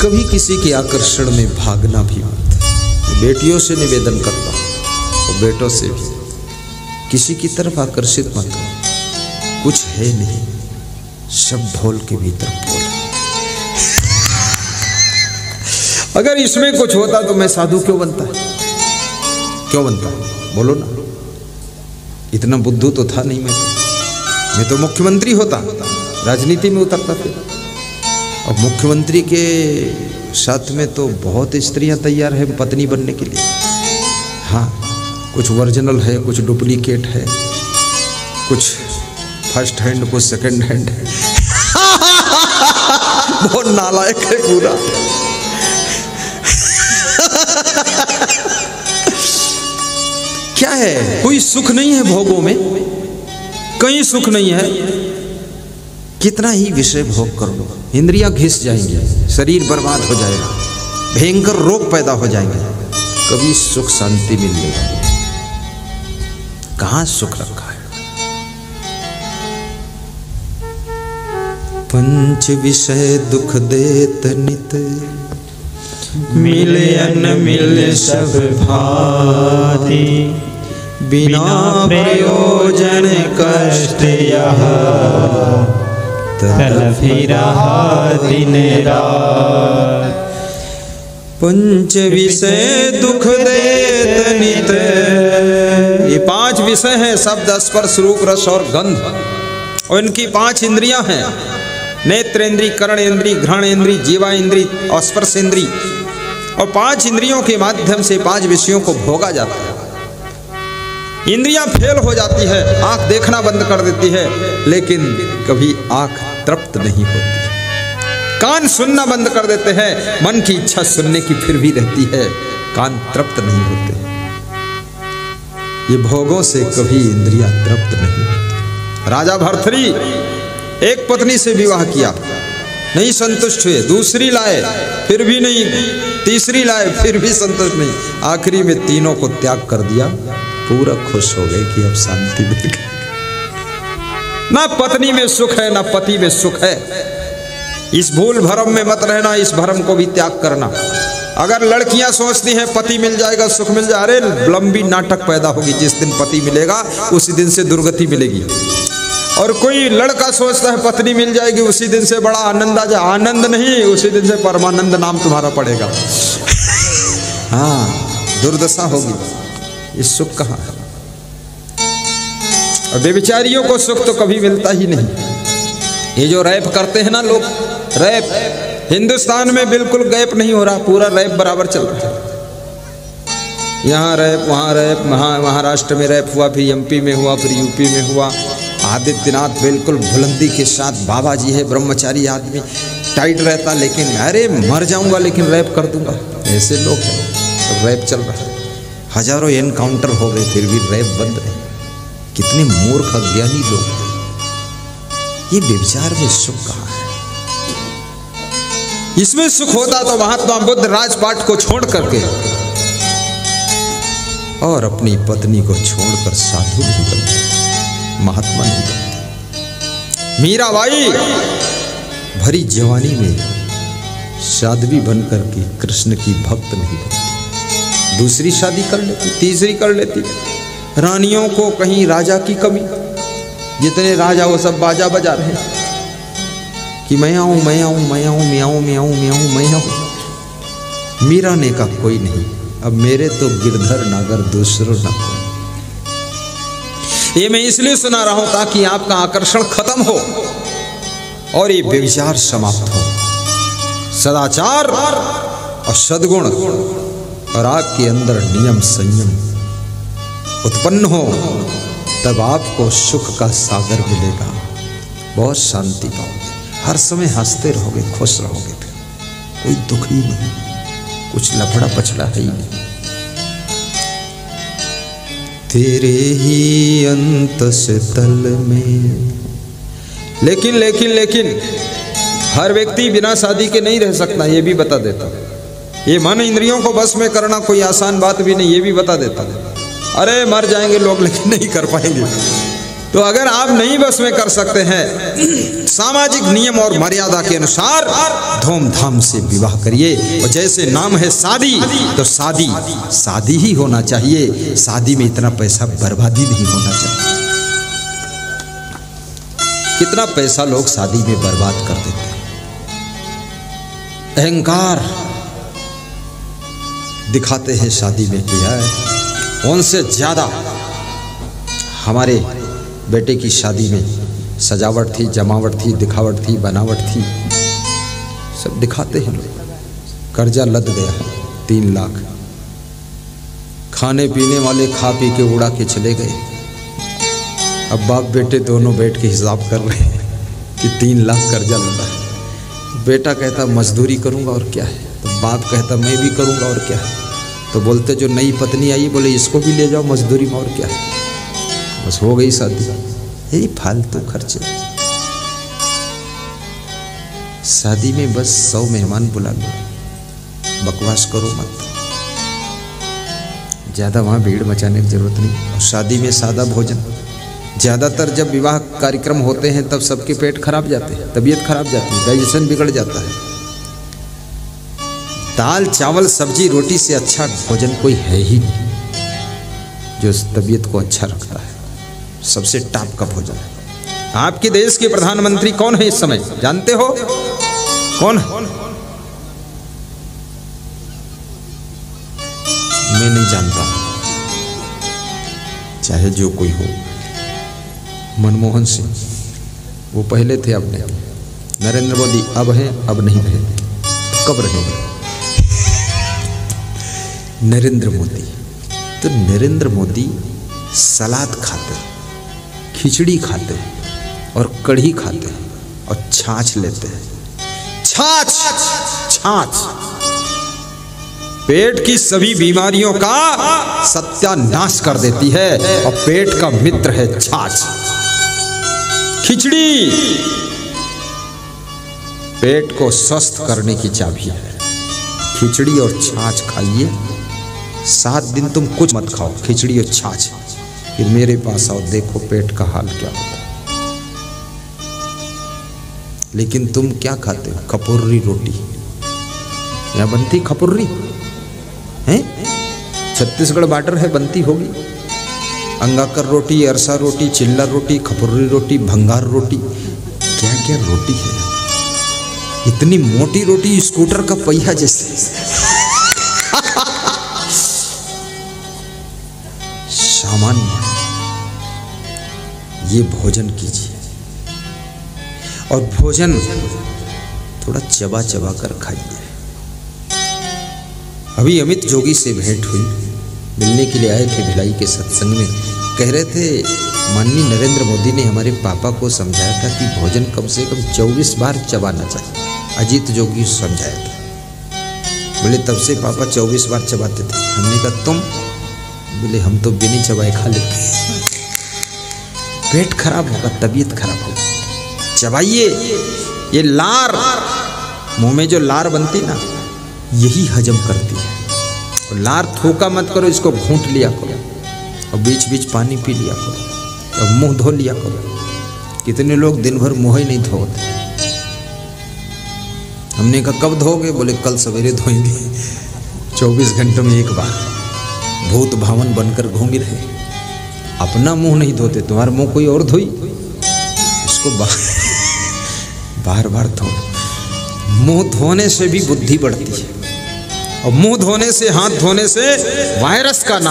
कभी किसी के आकर्षण में भागना भी मत। बेटियों से निवेदन करता हूं और बेटों से भी, किसी की तरफ आकर्षित मत हो। कुछ है नहीं, सब ढोल के भीतर बोल। अगर इसमें कुछ होता तो मैं साधु क्यों बनता? क्यों बनता? बोलो ना। इतना बुद्धू तो था नहीं मैं तो मुख्यमंत्री होता, राजनीति में उतरता फिर। और मुख्यमंत्री के साथ में तो बहुत स्त्रियां तैयार है पत्नी बनने के लिए। हाँ, कुछ ओरिजिनल है, कुछ डुप्लीकेट है, कुछ फर्स्ट हैंड, कुछ सेकंड हैंड है। बहुत नालायक है पूरा। क्या है? कोई सुख नहीं है भोगों में, कहीं सुख नहीं है। कितना ही विषय भोग कर लो, इंद्रियां घिस जाएंगी, शरीर बर्बाद हो जाएगा, भयंकर रोग पैदा हो जाएंगे, कभी सुख शांति मिलेगा? कहां सुख रखा है? पंच विषय दुख देत नित, मिले अन्न मिले सब भांति, बिना प्रयोजन कष्ट यह तलफी रहा दिन रात। पंच विषय दुख देत नित, ये 5 विषय हैं, शब्द स्पर्श रूप रस और गंध। और इनकी 5 इंद्रियां हैं, नेत्र इंद्री, कर्ण इंद्री, घ्राण इंद्री, जीवा इंद्री और स्पर्श इंद्री। और 5 इंद्रियों के माध्यम से 5 विषयों को भोगा जाता है। इंद्रियां फेल हो जाती है, आंख देखना बंद कर देती है, लेकिन कभी आंख तृप्त नहीं होती। कान सुनना बंद कर देते हैं, मन की इच्छा सुनने की फिर भी रहती है, कान तृप्त नहीं होते। ये भोगों से कभी इंद्रियां तृप्त नहीं होती। राजा भर्तृहरि एक पत्नी से विवाह किया, नहीं संतुष्ट हुए, दूसरी लाए फिर भी नहीं, तीसरी लाए फिर भी संतुष्ट नहीं, आखिरी में तीनों को त्याग कर दिया। पूरा खुश हो गए कि अब शांति मिल गई। ना पत्नी में सुख है, ना पति में सुख है। इस भूल भरम में मत रहना, इस भरम को भी त्याग करना। अगर लड़कियां सोचती हैं पति मिल जाएगा, सुख मिल जाए, अरे लंबी नाटक पैदा होगी। जिस दिन पति मिलेगा उसी दिन से दुर्गति मिलेगी। और कोई लड़का सोचता है पत्नी मिल जाएगी, उसी दिन से बड़ा आनंद आ जाए, आनंद नहीं, उसी दिन से परमानंद नाम तुम्हारा पड़ेगा। हाँ, दुर्दशा होगी। ये सुख कहाँ है? और बेचारियों को सुख तो कभी मिलता ही नहीं। ये जो रैप करते हैं ना लोग, रैप हिंदुस्तान में बिल्कुल गैप नहीं हो रहा, पूरा रैप बराबर चल रहा है। यहाँ रैप, वहाँ रैप, महाराष्ट्र में रैप हुआ, फिर एमपी में हुआ, फिर यूपी में हुआ। आदित्यनाथ बिल्कुल बुलंदी के साथ, बाबा जी है, ब्रह्मचारी आदमी, टाइट रहता, लेकिन अरे मर जाऊंगा लेकिन रैप कर दूंगा। ऐसे लोग हैं, तो रैप चल रहा है। हजारों एनकाउंटर हो गए फिर भी रैप बंद नहीं। कितने मूर्ख अज्ञानी लोग हैं। ये व्यभिचार में सुख कहाँ है? इसमें सुख होता तो महात्मा बुद्ध राजपाट को छोड़ करके और अपनी पत्नी को छोड़कर साधु नहीं बनते, महात्मा नहीं बनते। मीराबाई भरी जवानी में साध्वी बनकर के कृष्ण की भक्त नहीं बनती, दूसरी शादी कर लेती, तीसरी कर लेती। रानियों को कहीं राजा की कमी, जितने राजा वो सब बाजा बजा रहे हैं कि मैं आऊं, मैं आऊं, मैं आऊं, मैं आऊं, मैं आऊं, मैं आऊं, मैं आऊं। मीरा ने का कोई नहीं, अब मेरे तो गिरधर नागर दूसरों ना कोई। ये मैं इसलिए सुना रहा हूं ताकि आपका आकर्षण खत्म हो और ये व्यभिचार समाप्त हो। सदाचार और सद्गुण और आपके अंदर नियम संयम उत्पन्न हो, तब आपको सुख का सागर मिलेगा। बहुत शांति पाओगे, हर समय हंसते रहोगे, खुश रहोगे, फिर कोई दुख ही नहीं, कुछ लफड़ा पछड़ा है ही नहीं। तेरे ही अंत से तल में। लेकिन लेकिन लेकिन हर व्यक्ति बिना शादी के नहीं रह सकता, ये भी बता देता। ये मन इंद्रियों को बस में करना कोई आसान बात भी नहीं, ये भी बता देता। अरे मर जाएंगे लोग लेकिन नहीं कर पाएंगे। तो अगर आप नहीं बस में कर सकते हैं, सामाजिक नियम और मर्यादा के अनुसार धूमधाम से विवाह करिए। और जैसे नाम है शादी, तो शादी ही होना चाहिए। शादी में इतना पैसा बर्बादी नहीं होना चाहिए। कितना पैसा लोग शादी में बर्बाद कर देते हैं। अहंकार दिखाते हैं शादी में किया है। उनसे ज्यादा हमारे बेटे की शादी में सजावट थी, जमावट थी, दिखावट थी, बनावट थी, सब दिखाते हैं लोग। कर्जा लद गया 3 लाख, खाने पीने वाले खा पी के उड़ा के चले गए। अब बाप बेटे दोनों बैठ के हिसाब कर रहे हैं कि 3 लाख कर्जा लदा है। बेटा कहता मजदूरी करूंगा और क्या है, तो बाप कहता मैं भी करूंगा और क्या है। तो बोलते जो नई पत्नी आई, बोले इसको भी ले जाओ मजदूरी में और क्या है। बस हो गई शादी। यही फालतू खर्चे। शादी में बस 100 मेहमान बुला लो, बकवास करो मत। ज्यादा वहां भीड़ मचाने की जरूरत नहीं। और शादी में सादा भोजन। ज्यादातर जब विवाह कार्यक्रम होते हैं तब सबके पेट खराब जाते हैं, तबीयत खराब जाती है, डाइजेशन बिगड़ जाता है। दाल चावल सब्जी रोटी से अच्छा भोजन कोई है ही नहीं जो तबीयत को अच्छा रखता है। सबसे टॉप का भोजन है। आपके देश के प्रधानमंत्री कौन है इस समय, जानते हो कौन है? मैं नहीं जानता, चाहे जो कोई हो। मनमोहन सिंह, वो पहले थे, अब नहीं। नरेंद्र मोदी अब है, अब नहीं रहे, कब रहेंगे? नरेंद्र मोदी, तो नरेंद्र मोदी सलाद खाते हैं, खिचड़ी खाते हैं और कढ़ी खाते हैं और छाछ लेते हैं। छाछ पेट की सभी बीमारियों का सत्यानाश कर देती है और पेट का मित्र है छाछ। खिचड़ी पेट को स्वस्थ करने की चाबी है। खिचड़ी और छाछ खाइए, 7 दिन तुम कुछ मत खाओ, खिचड़ी और छाछ, फिर मेरे पास आओ, देखो पेट का हाल क्या होता है। लेकिन तुम क्या खाते हो? खपुर्री रोटी। यहाँ बनती खपुर्री है, छत्तीसगढ़ बॉर्डर है, बनती होगी। अंगाकर रोटी, अरसा रोटी, चिल्ला रोटी, खपुर्री रोटी, भंगार रोटी, क्या क्या रोटी है। इतनी मोटी रोटी स्कूटर का पहिया जैसे। सामान्य ये भोजन कीजिए और भोजन थोड़ा चबा चबा कर खाइए। अभी अमित जोगी से भेंट हुई, मिलने के लिए आए थे भिलाई के सत्संग में। कह रहे थे माननीय नरेंद्र मोदी ने हमारे पापा को समझाया था कि भोजन कम से कम 24 बार चबाना चाहिए। अजीत जोगी समझाया था। बोले तब से पापा 24 बार चबाते थे। हमने कहा तुम? बोले हम तो बिना चबाए खा लेते। पेट खराब होगा, तबीयत खराब होगी। चबाइए। ये लार, मुंह में जो लार बनती ना, यही हजम करती है। और लार थूका मत करो, इसको घूंट लिया करो और बीच बीच पानी पी लिया करो और मुंह धो लिया करो। कितने लोग दिन भर मुंह ही नहीं धोते। हमने कहा कब धोगे? बोले कल सवेरे धोएंगे। 24 घंटों में एक बार भूत भावन बनकर घूम रहे। अपना मुंह नहीं धोते, तुम्हारा मुंह कोई और धोई, इसको बार बार धो। मुंह धोने से भी बुद्धि बढ़ती है और मुंह धोने से, हाथ धोने से वायरस का नाम